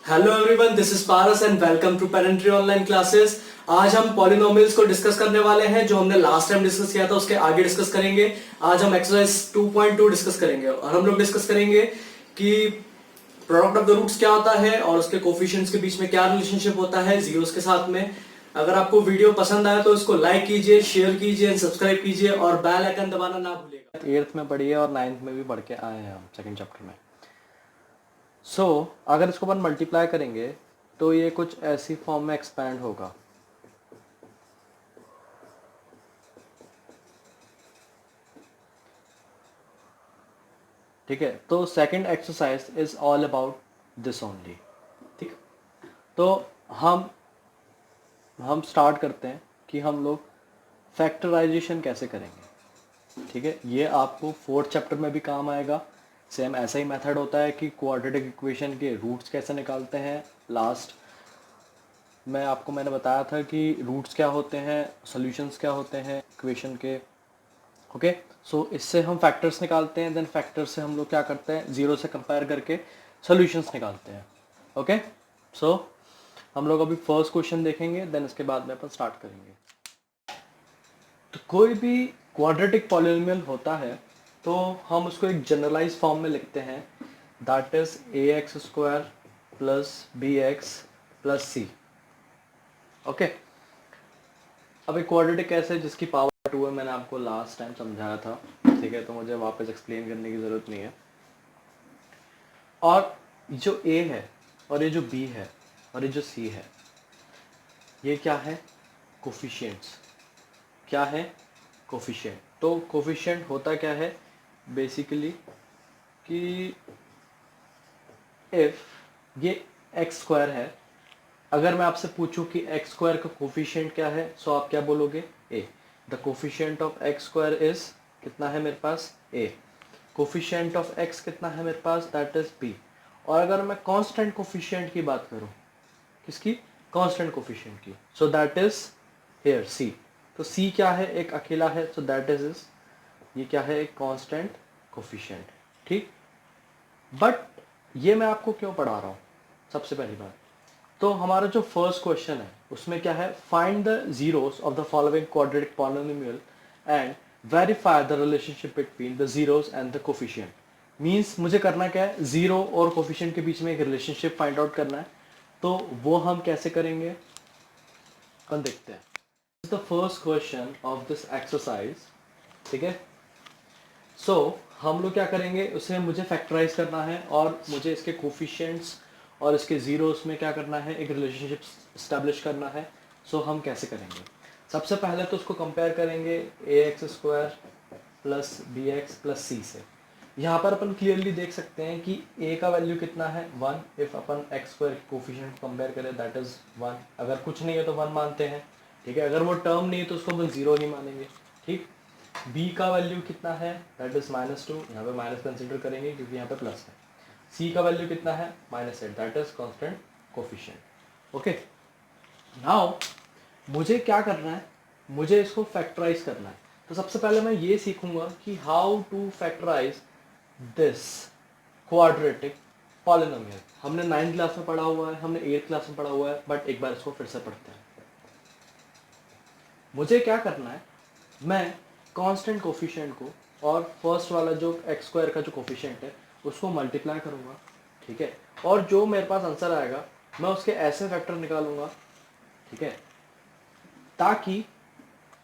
Hello everyone, this is Paras and welcome to Parentry online classes. आज हम polynomials को discuss करने वाले हैं। जो हमने लास्ट टाइम डिस्कस किया था उसके आगे डिस्कस करेंगे। आज हम एक्सरसाइज 2.2 डिस्कस करेंगे और हम लोग डिस्कस करेंगे कि प्रोडक्ट ऑफ द रूट्स क्या होता है और उसके कोफिशिएंट्स के बीच में क्या रिलेशनशिप होता है जीरोस के साथ में। अगर आपको वीडियो पसंद आए तो इसको लाइक कीजिए, शेयर कीजिए, सब्सक्राइब कीजिए और बेल आइकन दबाना ना भूलिएगा। 8th में पढ़ी है और 9th में भी पढ़ के आए हैं हम सेकंड चैप्टर में। अगर इसको अपन मल्टीप्लाई करेंगे तो ये कुछ ऐसी फॉर्म में एक्सपैंड होगा। ठीक है, तो second exercise is all about this only. ठीक, तो हम स्टार्ट करते हैं कि हम लोग फैक्टराइजेशन कैसे करेंगे। ठीक है, ये आपको 4th चैप्टर में भी काम आएगा। सेम ऐसा ही मेथड होता है कि क्वाड्रेटिक इक्वेशन के रूट्स कैसे निकालते हैं। लास्ट में मैंने बताया था कि रूट्स क्या होते हैं, सॉल्यूशंस क्या होते हैं इक्वेशन के। ओके, सो इससे हम फैक्टर्स निकालते हैं, देन फैक्टर्स से हम लोग क्या करते हैं, जीरो से कंपेयर करके सॉल्यूशंस निकालते हैं। ओके, सो हम लोग अभी फर्स्ट क्वेश्चन देखेंगे, देन इसके बाद में अपन स्टार्ट करेंगे। तो कोई भी क्वाड्रेटिक पॉलिनोमियल होता है तो हम उसको एक जनरलाइज फॉर्म में लिखते हैं, that is ax² plus bx plus c। Okay, अब एक क्वाड्रेटिक कैसे है जिसकी पावर 2 है, मैंने आपको लास्ट टाइम समझाया था। ठीक है, तो मुझे वापस एक्सप्लेन करने की ज़रूरत नहीं है। और जो a है और ये जो b है और ये जो c है, ये क्या है, कोफिशिएंट्स। क्या है, कोफिशिएंट। तो कोफिशिएंट होता क्या है बेसिकली कि इफ ये x² है, अगर मैं आपसे पूछूं कि x² का कोफिशिएंट क्या है, सो आप क्या बोलोगे, a। The coefficient of x² is कितना है मेरे पास, a। कोफिशिएंट ऑफ x कितना है मेरे पास, दैट इज b। और अगर मैं कांस्टेंट कोफिशिएंट की बात करूं, किसकी, कांस्टेंट कोफिशिएंट की, so that is here c। तो c क्या है, एक अकेला है, सो दैट इज ये क्या है, एक कांस्टेंट कोफिशिएंट। ठीक, बट ये मैं आपको क्यों पढ़ा रहा हूं, सबसे पहली बात तो हमारा जो फर्स्ट क्वेश्चन है उसमें क्या है, find the zeros of the following quadratic polynomial and verify the relationship between the zeros and the coefficient. Means मुझे करना क्या है, जीरो और कोफिशिएंट के बीच में एक रिलेशनशिप फाइंड आउट करना है। तो वो हम कैसे करेंगे, अपन देखते हैं। The first question of this exercise. ठीक है, हम लोग क्या करेंगे, उसे मुझे फैक्टराइज करना है और मुझे इसके कोफिशिएंट्स और इसके जीरोस में क्या करना है, एक रिलेशनशिप स्टैब्लिश करना है। हम कैसे करेंगे, सबसे पहले तो उसको कंपेयर करेंगे ax² plus bx plus c से। यहाँ पर अपन क्लियरली देख सकते हैं कि a का वैल्यू कितना है, 1। If upon x² coefficient compare करें दैट इज 1। अगर कुछ नहीं है तो 1 मानते हैं। ठीक है, अगर वो टर्म नहीं है तो उसको अपन 0 ही मानेंगे। ठीक, b का वैल्यू कितना है, दैट इज -2। यहाँ पे माइनस कंसिडर करेंगे क्योंकि यहाँ पे प्लस है। c का वैल्यू कितना है, -8, that is constant coefficient. Okay, now मुझे क्या करना है, मुझे इसको फैक्टराइज करना है। तो सबसे पहले मैं ये सीखूंगा कि how to factorize this quadratic polynomial. हमने 9th क्लास में पढ़ा हुआ है, हमने 8th क्लास में पढ़ा हुआ है, बट एक बार इसको फिर से पढ़ते हैं। मुझे क्या करना है, मैं कांस्टेंट कोफिशिएंट को और फर्स्ट वाला जो x² का जो कोफिशिएंट है उसको मल्टीप्लाई करूंगा। ठीक है, और जो मेरे पास आंसर आएगा मैं उसके ऐसे फैक्टर निकालूंगा। ठीक है, ताकि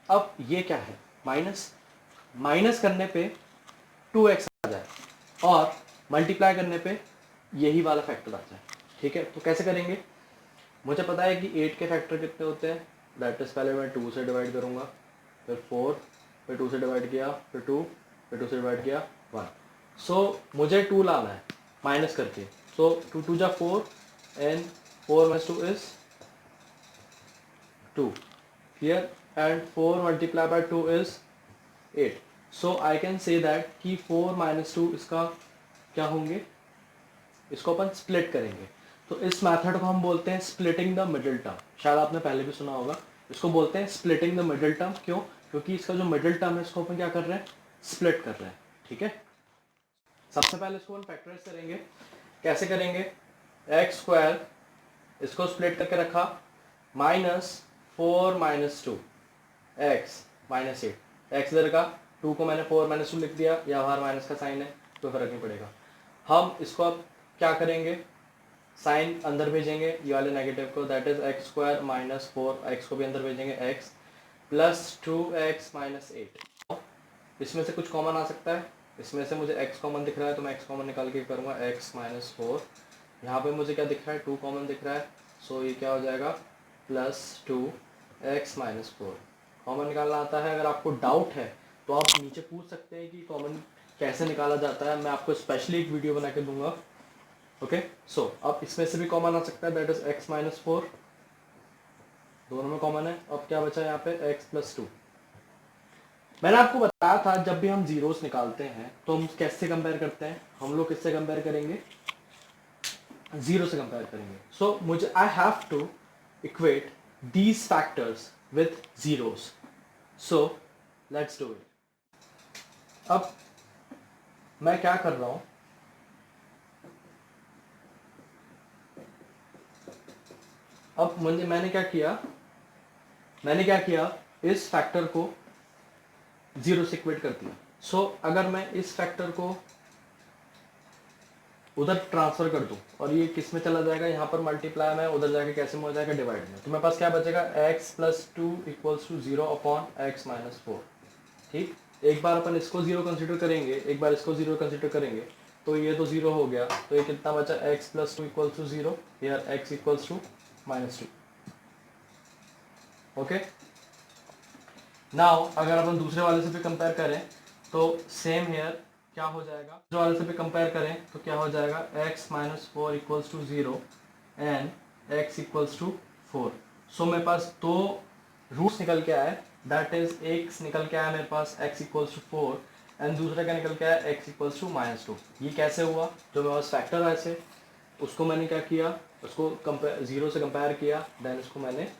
अब ये क्या है, माइनस करने पे 2x आ जाए और मल्टीप्लाई करने पे यही वाला फैक्टर आ जाए। ठीक है, तो कैसे करेंगे, मुझे पता है कि 8 के फैक्टर कितने होते हैं, दैट इज पहले मैं 2 से डिवाइड करूंगा, फिर 4, फिर 2 से डिवाइड किया, फिर 2, फिर 2 से डिवाइड किया 1। मुझे 2 लाना है माइनस करके। 2 2 जा 4 and 4 minus 2 is 2 here and 4 multiplied by 2 is 8। I can say that कि 4 minus 2 इसका क्या होंगे, इसको अपन स्प्लिट करेंगे। तो इस मेथड को हम बोलते हैं स्प्लिटिंग द मिडिल टर्म। शायद आपने पहले भी सुना होगा, इसको बोलते हैं स्प्लिटिंग द मिडिल टर्म। क्यों, क्योंकि इसका जो मिडिल टर्म है इसको अपन क्या कर रहे हैं, स्प्लिट कर रहे हैं। ठीक है, सबसे पहले इसको अपन फैक्टराइज करेंगे। कैसे करेंगे, x² इसको स्प्लिट करके रखा, -4 - 2 x -8, x इधर का, 2 को मैंने 4 - 2 लिख दिया, या बाहर माइनस का साइन है कोई फर्क नहीं पड़ेगा। हम इसको अब क्या करेंगे, साइन अंदर भेजेंगे ये वाले नेगेटिव को, दैट इज x² - 4, x को भी अंदर भेजेंगे, x + 2x - 8। इसमें से कुछ कॉमन आ सकता है, इसमें से मुझे x कॉमन दिख रहा है तो मैं x कॉमन निकाल के करूँगा, x - 4। यहाँ पे मुझे क्या दिख रहा है, 2 कॉमन दिख रहा है, सो ये क्या हो जाएगा, +2x - 4। कॉमन निकालना आता है, अगर आपको डाउट है तो आप नीचे पूछ सकते हैं कि कॉमन कैसे निकाला जाता है, मैं आपको स्पेशली एक वीडियो बना के दूंगा। ओके, सो अब इसमें से भी कॉमन आ सकता है, दैट इज x - 4, दोनों में कॉमन है। अब क्या बचा यहाँ पे, x + 2। मैंने आपको बताया था जब भी हम जीरोस निकालते हैं तो हम कैसे कंपेयर करते हैं, हम लोग किससे कंपेयर करेंगे, जीरो से कंपेयर करेंगे। सो मुझे I have to equate these factors with zeros, so let's do it. अब मैं क्या कर रहा हूं, अब मैंने क्या किया, इस फैक्टर को जीरो से इक्वेट कर दिया। सो अगर मैं इस फैक्टर को उधर ट्रांसफर कर दूं और ये किस में चला जाएगा, यहाँ पर मल्टीप्लाई में, उधर जाके कैसे में हो जाएगा, डिवाइड में, तो मेरे पास क्या बचेगा, x + 2 = 0/x - 4। ठीक, एक बार अपन इसको जीरो कंसिडर करेंगे, एक बार इसको जीरो कंसिडर करेंगे, तो ये तो जीरो हो गया, तो ये कितना बचा, x + 2 = 0, here x = -2। Okay, now अगर अपन दूसरे वाले से भी कंपेयर करें तो सेम हेयर क्या हो जाएगा, दूसरे वाले से भी कंपेयर करें तो क्या हो जाएगा, x - 4 = 0 एंड x = 4। सो मेरे पास दो रूट्स निकल के आए, दैट इज एक निकल के आया मेरे पास x = 4 एंड दूसरा क्या निकल के आया, x = -2। ये कैसे हुआ, जो मेरे पास फैक्टर आए थे उसको मैंने क्या किया, उसको कंपेयर जीरो से कंपेयर किया, देन उसको मैंने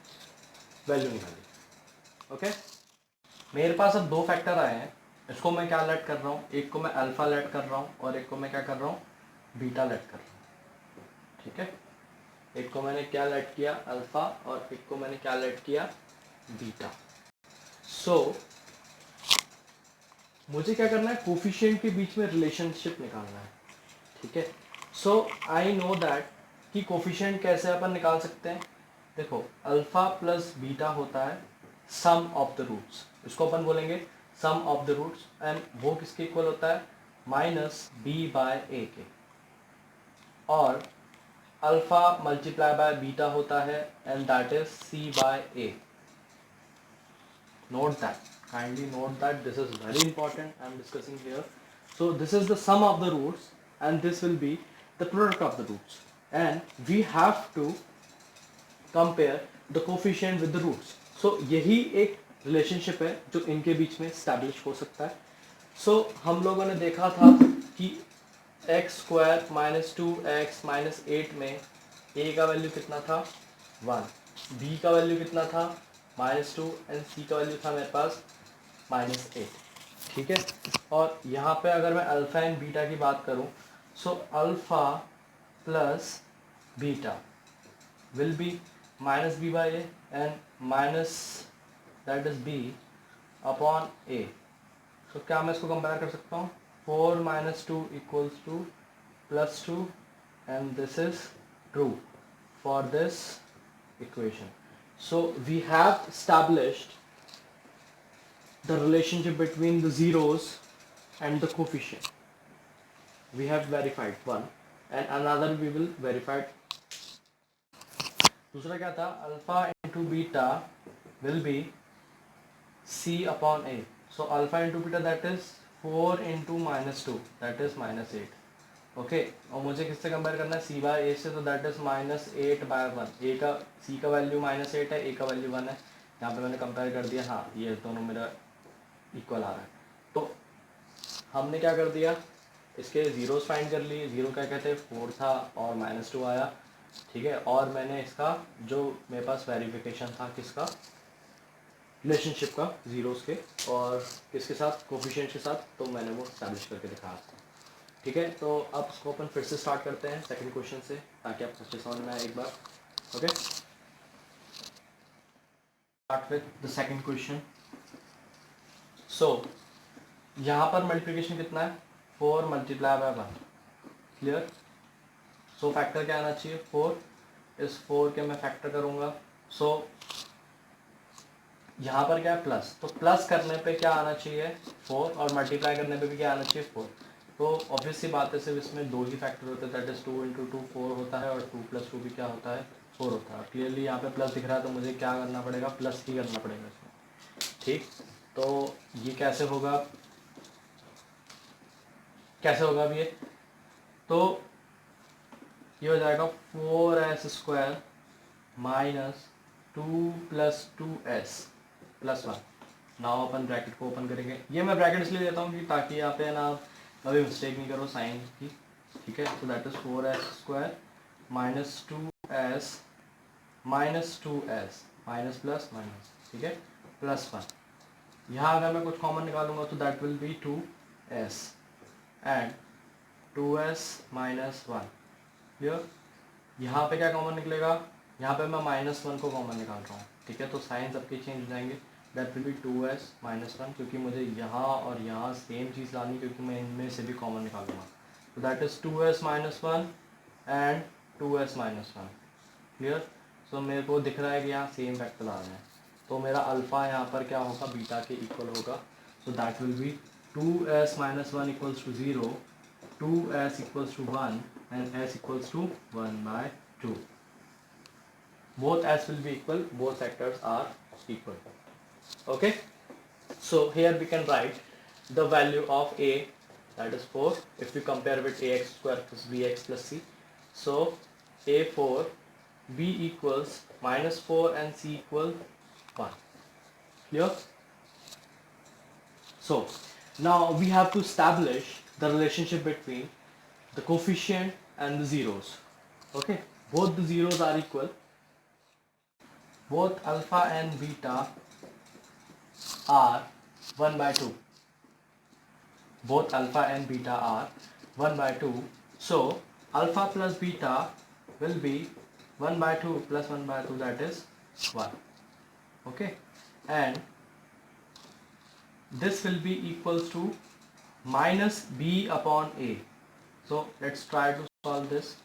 वैल्यू निकाली। ओके, मेरे पास अब दो फैक्टर आए हैं, इसको मैं क्या लेट कर रहा हूँ, एक को मैं अल्फा लेट कर रहा हूँ और एक को मैं क्या कर रहा हूँ, बीटा लेट कर रहा हूँ। ठीक है, एक को मैंने क्या लेट किया, अल्फा, और एक को मैंने क्या लेट किया, बीटा। सो मुझे क्या करना है, कोफिशिएंट के बीच में रिलेशनशिप निकालना है। ठीक है, सो आई नो दैट कि कोफिशिएंट कैसे अपन निकाल सकते हैं। देखो, अल्फा प्लस बीटा होता है सम ऑफ द रूट्स, इसको अपन बोलेंगे सम ऑफ द रूट्स, एंड वो किसके इक्वल होता है, -b/a के, और अल्फा मल्टीप्लाई बाय बीटा होता है and that is c/a। note that, kindly note that, this is very important, I am discussing here. So this is the sum of the roots and this will be the product of the roots, and we have to compare the coefficient with the roots. So यही एक relationship है जो इनके बीच में establish हो सकता है। सो हम लोगों ने देखा था कि x² - 2x - 8 में a का वैल्यू कितना था, 1, b का वैल्यू कितना था, -2, एंड c का वैल्यू था मेरे पास -8। ठीक है, और यहाँ पे अगर मैं अल्फा एंड बीटा की बात करूँ, so alpha plus beta will be -b/a and minus that is b upon a। so क्या मैं इसको कंपेयर कर सकता हूँ, 4 - 2 = +2 and this is true for this equation. So we have established the relationship between the zeros and the coefficient. We have verified one and another we will verify। दूसरा क्या था, alpha into beta will be c/a। So alpha into beta that is 4 × -2 that is -8। Okay, और मुझे किससे compare करना है, c/a से, तो दैट इज -8/1। a का c का वैल्यू -8 है, a का वैल्यू 1 है, यहाँ पे मैंने कंपेयर कर दिया, हाँ ये दोनों मेरा इक्वल आ रहा है। तो हमने क्या कर दिया, इसके जीरोस फाइंड कर लिए, जीरो क्या कहते हैं, 4 था और -2 आया। ठीक है, और मैंने इसका जो मेरे पास वेरिफिकेशन था किसका, रिलेशनशिप का, जीरोस के और किसके साथ, कोफिशिएंट के साथ, तो मैंने वो एस्टैब्लिश करके दिखाया था। ठीक है, तो अब इसको अपन फिर से स्टार्ट करते हैं सेकंड क्वेश्चन से, ताकि आप अच्छे समझ में आए एक बार। Okay, start with the second question. So यहाँ पर मल्टीप्लिकेशन कितना है, 4 multiply by 1. Clear. So factor क्या आना चाहिए, 4. इस 4 के मैं फैक्टर करूँगा. सो यहाँ पर क्या है, प्लस. तो प्लस करने पे क्या आना चाहिए, 4, और मल्टीप्लाई करने पे भी क्या आना चाहिए, 4. तो ऑब्वियस सी बात है, सिर्फ इसमें 2 ही फैक्टर होते हैं, दैट इज 2 इंटू 2 4 होता है, और 2 प्लस 2 भी क्या होता है, 4 होता है. क्लियरली यहाँ पे प्लस दिख रहा है, तो मुझे क्या करना पड़ेगा, प्लस ही करना पड़ेगा इसमें. ठीक. तो ये कैसे होगा, अब ये, तो ये हो जाएगा 4s square minus 2 plus 2s plus 1. Now अपन ब्रैकेट को ओपन करेंगे. ये मैं ब्रैकेट इसलिए देता हूँ कि ताकि यहाँ पे ना कभी मिस्टेक नहीं करो साइन की. ठीक है. तो that is 4s square minus 2s minus 2s minus plus minus. ठीक है, प्लस 1. यहाँ अगर मैं कुछ कॉमन निकालूंगा तो that will be 2s and 2s minus 1. Clear. यहाँ पे क्या कॉमन निकलेगा, यहाँ पे मैं -1 को कॉमन निकाल रहा हूँ. ठीक है, तो साइन सबके चेंज हो जाएंगे. That will be 2s minus 1, क्योंकि मुझे यहाँ और यहाँ सेम चीज़ लानी, क्योंकि मैं इनमें से भी कॉमन निकालूंगा. तो that is 2s minus 1 and 2s minus 1. Clear. So मेरे को दिख रहा है कि यहाँ सेम फैक्टर आ रहे हैं, तो मेरा अल्फ़ा यहाँ पर क्या होगा, बीटा के इक्वल होगा. So that will be 2s minus 1 equals to 0, 2s equals to 1 and s equals to 1 by 2. Both s will be equal, both factors are equal. Okay, so here we can write the value of a, that is 4, if we compare with ax square plus bx plus c. So a4, b equals minus 4 and c equal 1. Clear. So now we have to establish the relationship between the coefficient and the zeros. Okay, both the zeros are equal, both alpha and beta are 1 by 2, both alpha and beta are 1 by 2. So alpha plus beta will be 1 by 2 plus 1 by 2, that is 1. Okay, and this will be equals to minus b upon a. So let's try to solve this.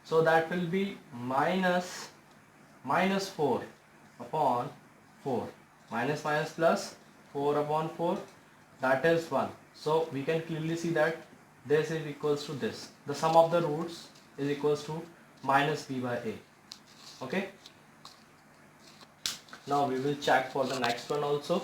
So that will be minus 4 upon 4, minus minus plus 4 upon 4, that is 1. So we can clearly see that this is equals to this. The sum of the roots is equals to minus b by a. Okay. Now we will check for the next one also.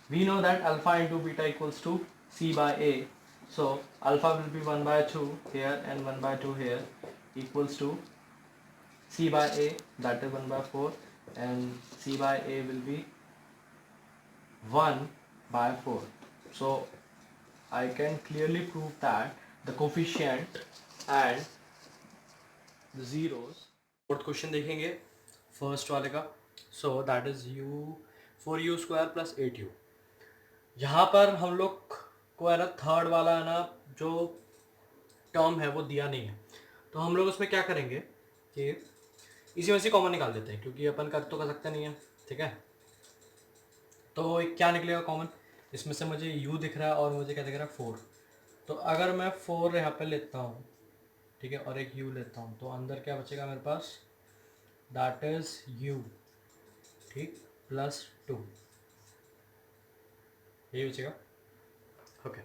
We know that alpha into beta equals to c by a. So alpha will be 1 by 2 here and 1 by 2 here, equals to c by a, that is 1 by 4, and c by a will be 1 by 4. So I can clearly prove that the coefficient and the zeros. Fourth question देखेंगे first वाले का. So that is u 4u square plus 8u. यहाँ पर हम लोग को है ना थर्ड वाला है ना जो टर्म है वो दिया नहीं है, तो हम लोग उसमें क्या करेंगे कि इसी में से कॉमन निकाल देते हैं, क्योंकि अपन कर सकते नहीं है. ठीक है, तो एक क्या निकलेगा कॉमन, इसमें से मुझे u दिख रहा है और मुझे क्या दिख रहा है 4. तो अगर मैं 4 यहाँ पे लेता हूँ, ठीक है, और एक u लेता हूँ, तो अंदर क्या बचेगा मेरे पास, दैट इज u, ठीक, प्लस 2, यही बचेगा. ओके.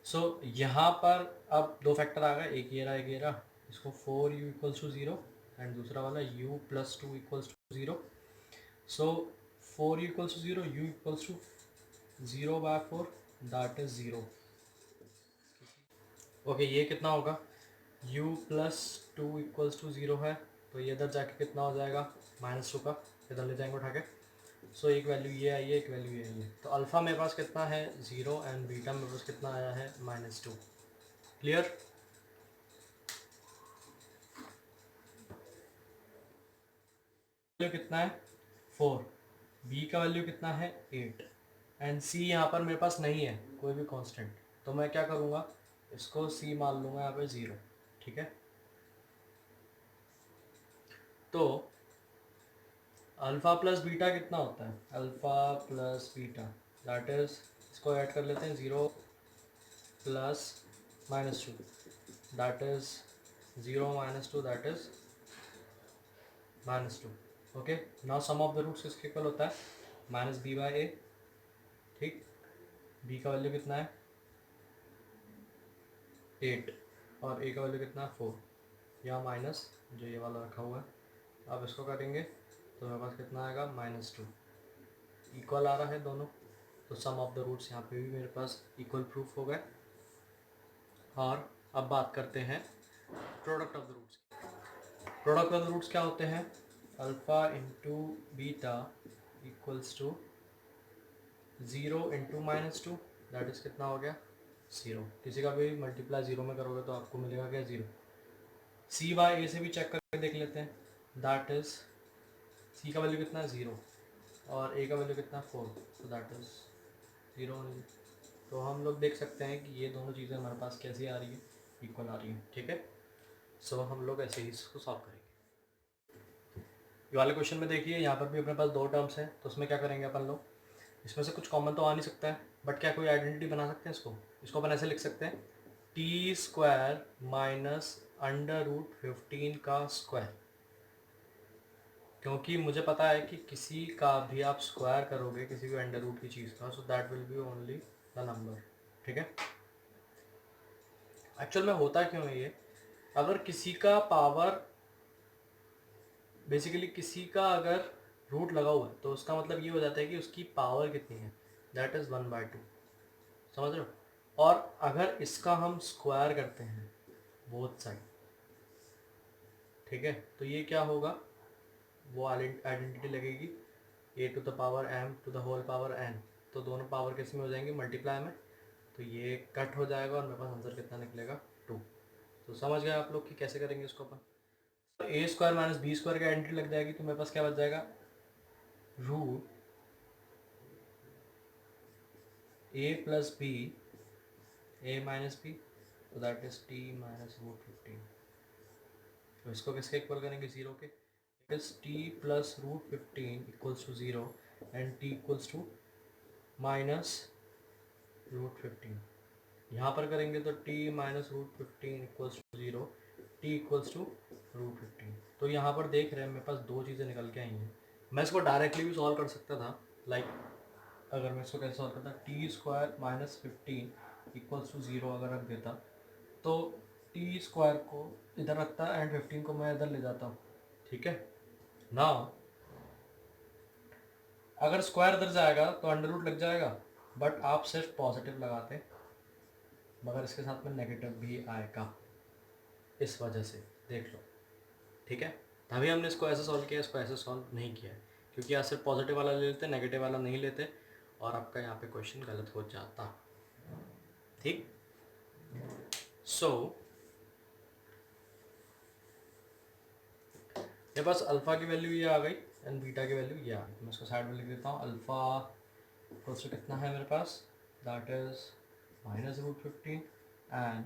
सो यहाँ पर अब दो फैक्टर आ गए, एक ये रहा, इसको 4u इक्वल्स टू 0 एंड दूसरा वाला u plus 2 equals to 0. So 4u equals to 0, u equals to 0 by 4, that is 0. Okay, ये कितना होगा, u प्लस 2 इक्वल्स टू 0 है, तो ये इधर जाके कितना हो जाएगा, -2 का इधर ले जाएंगे उठा के. सो एक वैल्यू ये आई है, एक वैल्यू ये आई है. तो अल्फ़ा मेरे पास कितना है 0 एंड बीटा मेरे पास कितना आया है -2. क्लियर. वैल्यू कितना है 4, बी का वैल्यू कितना है 8 एंड सी यहाँ पर मेरे पास नहीं है, कोई भी कांस्टेंट, तो मैं क्या करूँगा, इसको c मान लूँगा यहाँ पे 0, ठीक है। तो अल्फ़ा प्लस बीटा कितना होता है, alpha plus beta that is, इसको ऐड कर लेते हैं, 0 plus -2 that is 0 -2 that is -2। Okay, now sum of the roots किसके इक्वल होता है, -b/a, ठीक। b का वैल्यू कितना है 8 और a का वैल्यू कितना है 4, या माइनस जो ये वाला रखा हुआ है, अब इसको करेंगे तो मेरे पास कितना आएगा -2, इक्वल आ रहा है दोनों, तो सम ऑफ द रूट्स यहाँ पे भी मेरे पास इक्वल प्रूफ हो गए। और अब बात करते हैं product of the roots. Product of the roots क्या होते हैं, alpha into beta equals to 0 into -2 that is कितना हो गया 0। किसी का भी मल्टीप्लाई 0 में करोगे तो आपको मिलेगा क्या 0। c/a से भी चेक करके देख लेते हैं, दैट इज़ c का वैल्यू कितना है 0 और a का वैल्यू कितना है 4, तो दैट इज़ 0 ओनली। तो हम लोग देख सकते हैं कि ये दोनों चीज़ें हमारे पास कैसी आ रही है, इक्वल आ रही हैं, ठीक है। सो हम लोग ऐसे ही इसको सॉल्व करेंगे। ये वाले क्वेश्चन में देखिए यहाँ पर भी अपने पास दो टर्म्स हैं, तो उसमें क्या करेंगे अपन लोग, इसमें से कुछ कॉमन तो आ नहीं सकता है, बट क्या कोई आइडेंटिटी बना सकते हैं इसको, इसको अपन ऐसे लिख सकते हैं t² माइनस √15 का स्क्वायर, क्योंकि मुझे पता है कि किसी का भी आप स्क्वायर करोगे किसी भी अंडर रूट की चीज़ का, सो that will B only the number, ठीक है। एक्चुअल में होता क्यों है ये, अगर किसी का पावर, बेसिकली किसी का अगर रूट लगा हुआ है तो उसका मतलब ये हो जाता है कि उसकी पावर कितनी है, दैट इज़ 1/2, समझ रहे हो। और अगर इसका हम स्क्वायर करते हैं बोथ साइड, ठीक है, तो ये क्या होगा, वो आइडेंटिटी लगेगी a⁴m⁴n, तो दोनों पावर किस में हो जाएंगे, मल्टीप्लाई में, तो ये कट हो जाएगा और मेरे पास आंसर कितना निकलेगा 2। तो समझ गए आप लोग कि कैसे करेंगे इसको अपन, तो a² माइनस b² की आइडेंटिटी लग जाएगी, तो मेरे पास क्या बच जाएगा, root a plus b a minus b, तो दैट इज t माइनस √15। तो इसको किसके इक्वल करेंगे, 0 के, is t plus √15 equals to 0 and t equals to minus √15। यहाँ पर करेंगे तो t minus √15 equals to 0, t equals to √15। तो यहाँ पर देख रहे हैं मेरे पास दो चीज़ें निकल के आई हैं, मैं इसको डायरेक्टली भी सॉल्व कर सकता था, लाइक अगर मैं इसको कैसे सॉल्व करता, t² माइनस 15 इक्वल्स टू 0 अगर रख देता, तो t² को इधर रखता एंड 15 को मैं इधर ले जाता हूँ, ठीक है ना। अगर स्क्वायर इधर जाएगा तो अंडर रूट लग जाएगा, बट आप सिर्फ पॉजिटिव लगाते, मगर इसके साथ में नेगेटिव भी आएगा, इस वजह से देख लो, ठीक है। तभी हमने इसको ऐसे सॉल्व किया, इसको ऐसे सॉल्व नहीं किया, क्योंकि यहाँ सिर्फ पॉजिटिव वाला ले लेते, नेगेटिव वाला नहीं लेते, और आपका यहाँ पे क्वेश्चन गलत हो जाता, ठीक। सो मेरे पास अल्फ़ा की वैल्यू ये आ गई एंड बीटा की वैल्यू ये आ गई, मैं इसको साइड में लिख देता हूँ। अल्फ़ा इक्वल्स टू कितना है मेरे पास, that is minus √15 and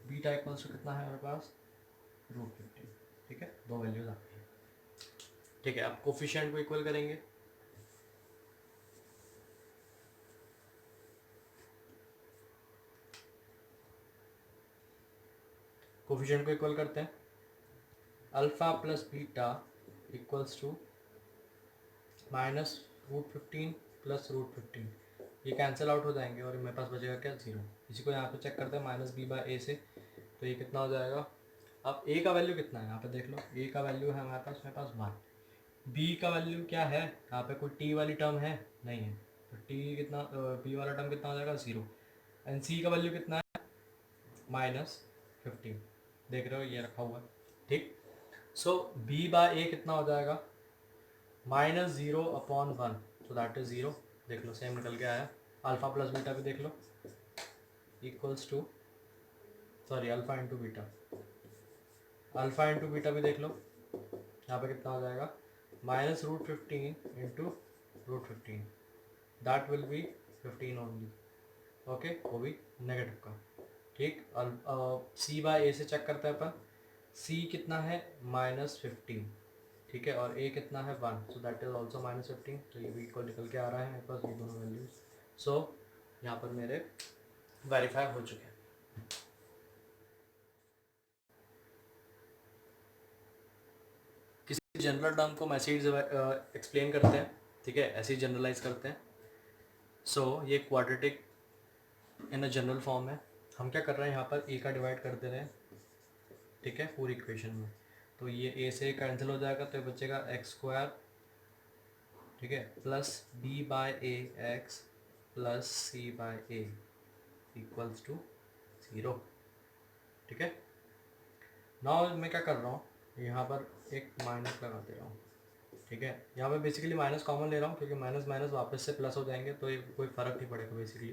beta equals to कितना है मेरे पास, √15, ठीक है। दो वैल्यूज आ गई, ठीक है। अब कोफिशिएंट को इक्वल करेंगे, कोफिशिएंट को इक्वल करते हैं, alpha plus beta equals to minus √15 plus √15, ये कैंसिल आउट हो जाएंगे और मेरे पास बचेगा क्या, 0। इसी को यहाँ पे चेक करते हैं -b/a से, तो ये कितना हो जाएगा। अब a का वैल्यू कितना है यहाँ पे देख लो, a का वैल्यू है हमारे पास 1, b का वैल्यू क्या है, यहाँ पे कोई t वाली टर्म है नहीं है, तो t कितना, b वाला टर्म कितना हो जाएगा 0, एंड c का वैल्यू कितना है -15, देख रहे हो ये रखा हुआ है, ठीक। सो b/a कितना हो जाएगा, -0/1, तो दैट इज 0, देख लो सेम निकल के आया। अल्फ़ा प्लस बीटा भी देख लो, equals to, sorry alpha into beta, alpha into beta भी देख लो, यहाँ पे कितना हो जाएगा, -√15 into √15, that will be 15 only, okay, वो भी नेगेटिव का, ठीक। और सी बाय ए से चेक करते हैं अपन, सी कितना है -15, ठीक है, और ए कितना है 1, सो दैट इज ऑल्सो -15, तो ये भी इक्वल निकल के आ रहा है मेरे पास ये दोनों वैल्यूज। सो यहाँ पर मेरे वेरीफाई हो चुके हैं। किसी जनरल टर्म को मैसेज एक्सप्लेन करते हैं, ठीक है, ऐसे ही जनरलाइज करते हैं। सो ये quadratic in a general form है। हम क्या कर रहे हैं, यहाँ पर ए का डिवाइड कर दे रहे हैं, ठीक है, पूरी इक्वेशन में। तो ये ए से कैंसिल हो जाएगा, तो ये बचेगा x², ठीक है, plus b by a x plus c by a equals to 0, ठीक है। नाउ मैं क्या कर रहा हूँ, यहाँ पर एक माइनस लगा दे रहा हूँ, ठीक है। यहाँ पे बेसिकली माइनस कॉमन ले रहा हूँ, क्योंकि माइनस माइनस वापस से प्लस हो जाएंगे, तो ये कोई फ़र्क नहीं पड़ेगा बेसिकली,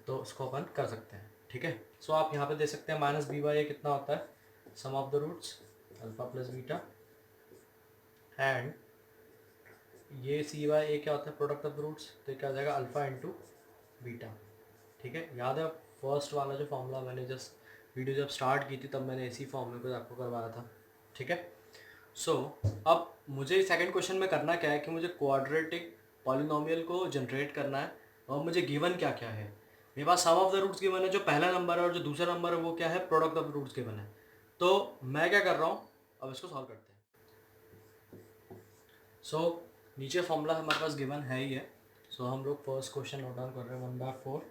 तो उसको अपन कर सकते हैं, ठीक है। सो आप यहाँ पे दे सकते हैं माइनस बी बाई ए कितना होता है, sum of the roots alpha plus beta, and ये सी बाई ए क्या होता है, प्रोडक्ट ऑफ द रूट्स, तो क्या हो जाएगा अल्फा इंटू बीटा, ठीक है। याद है फर्स्ट वाला जो फॉर्मूला मैंने जस्ट वीडियो जब स्टार्ट की थी तब मैंने इसी फॉर्मूले को आपको करवाया था, ठीक है। सो अब मुझे सेकंड क्वेश्चन में करना क्या है कि मुझे क्वाड्रेटिक पॉलिनोमियल को जनरेट करना है, और मुझे गिवन क्या क्या है, मेरे पास सम ऑफ द रूट्स गिवन है जो पहला नंबर है, और जो दूसरा नंबर है वो क्या है, product of the roots given है। तो मैं क्या कर रहा हूँ, अब इसको सॉल्व करते हैं। सो नीचे फॉर्मूला हमारे पास गिवन है ही है, सो हम लोग फर्स्ट क्वेश्चन नोट डाउन कर रहे हैं 1/4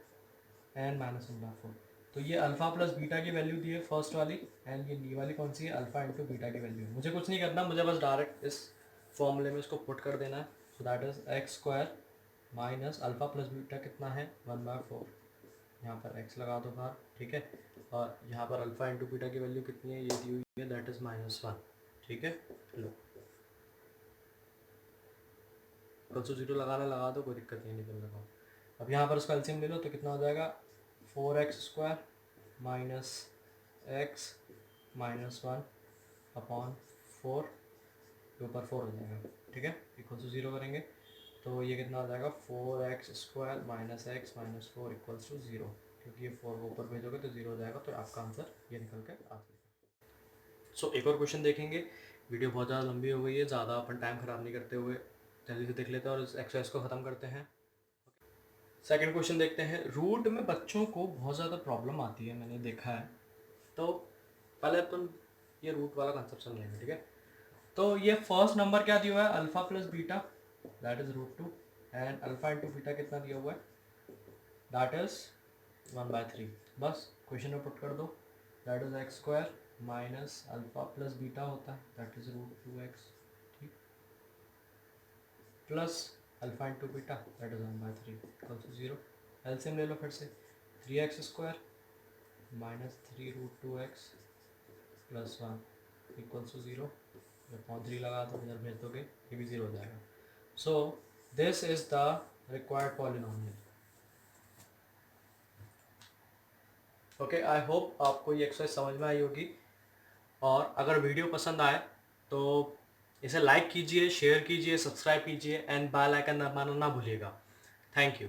एंड -1/4। तो ये अल्फा प्लस बीटा की वैल्यू दी है फर्स्ट वाली, एंड ये वाली कौन सी है, अल्फा इंटू बीटा की वैल्यू। मुझे कुछ नहीं करना, मुझे बस डायरेक्ट इस फॉर्मूले में इसको पुट कर देना है। So that is x² minus alpha plus beta कितना है 1/4, यहाँ पर x लगा दो बाहर, ठीक है, और यहाँ पर अल्फा इंटू बीटा की वैल्यू कितनी है, ये दी हुई है, दैट इज -1, ठीक है। लो कल 0 लगाना लगा दो, कोई दिक्कत नहीं, निकल लगाओ। अब यहाँ पर उसका एलसीएम ले लो, तो कितना हो जाएगा 4x² माइनस x माइनस 1/4 के ऊपर 4 हो जाएगा, ठीक है, इक्वल टू 0 करेंगे, तो ये कितना हो जाएगा 4x² minus x minus 4 equals to 0, क्योंकि ये 4 को ऊपर भेजोगे तो 0 हो जाएगा, तो आपका आंसर ये निकल के आ जाएगा। सो एक और क्वेश्चन देखेंगे, वीडियो बहुत ज़्यादा लंबी हो गई है, ज़्यादा अपन टाइम ख़राब नहीं करते हुए जल्दी से देख लेते हैं और इस एक्सरसाइज को ख़त्म करते हैं। सेकंड क्वेश्चन देखते हैं। रूट में बच्चों को बहुत ज़्यादा प्रॉब्लम आती है, मैंने देखा है, तो पहले अपन ये रूट वाला कंसेप्ट समझेंगे, ठीक है। तो ये फर्स्ट नंबर क्या दिया हुआ है, alpha plus beta, that is √2, and alpha into beta कितना दिया हुआ है, दैट इज 1/3। बस क्वेश्चन में पुट कर दो, that is x² minus alpha plus beta होता है, दैट इज √2x, ठीक, plus alpha into beta that is 1/3 equal to 0। LCM ले लो फिर से, 3x² minus 3√2x plus 1 equal to 0, जब 3 लगा दो इधर भेज दोगे, ये भी 0 हो जाएगा। So this is the required polynomial. Okay, I hope आपको ये एक्सरसाइज समझ में आई होगी, और अगर वीडियो पसंद आए तो इसे लाइक कीजिए, शेयर कीजिए, सब्सक्राइब कीजिए, एंड बेल आइकन दबाना ना भूलिएगा। Thank you.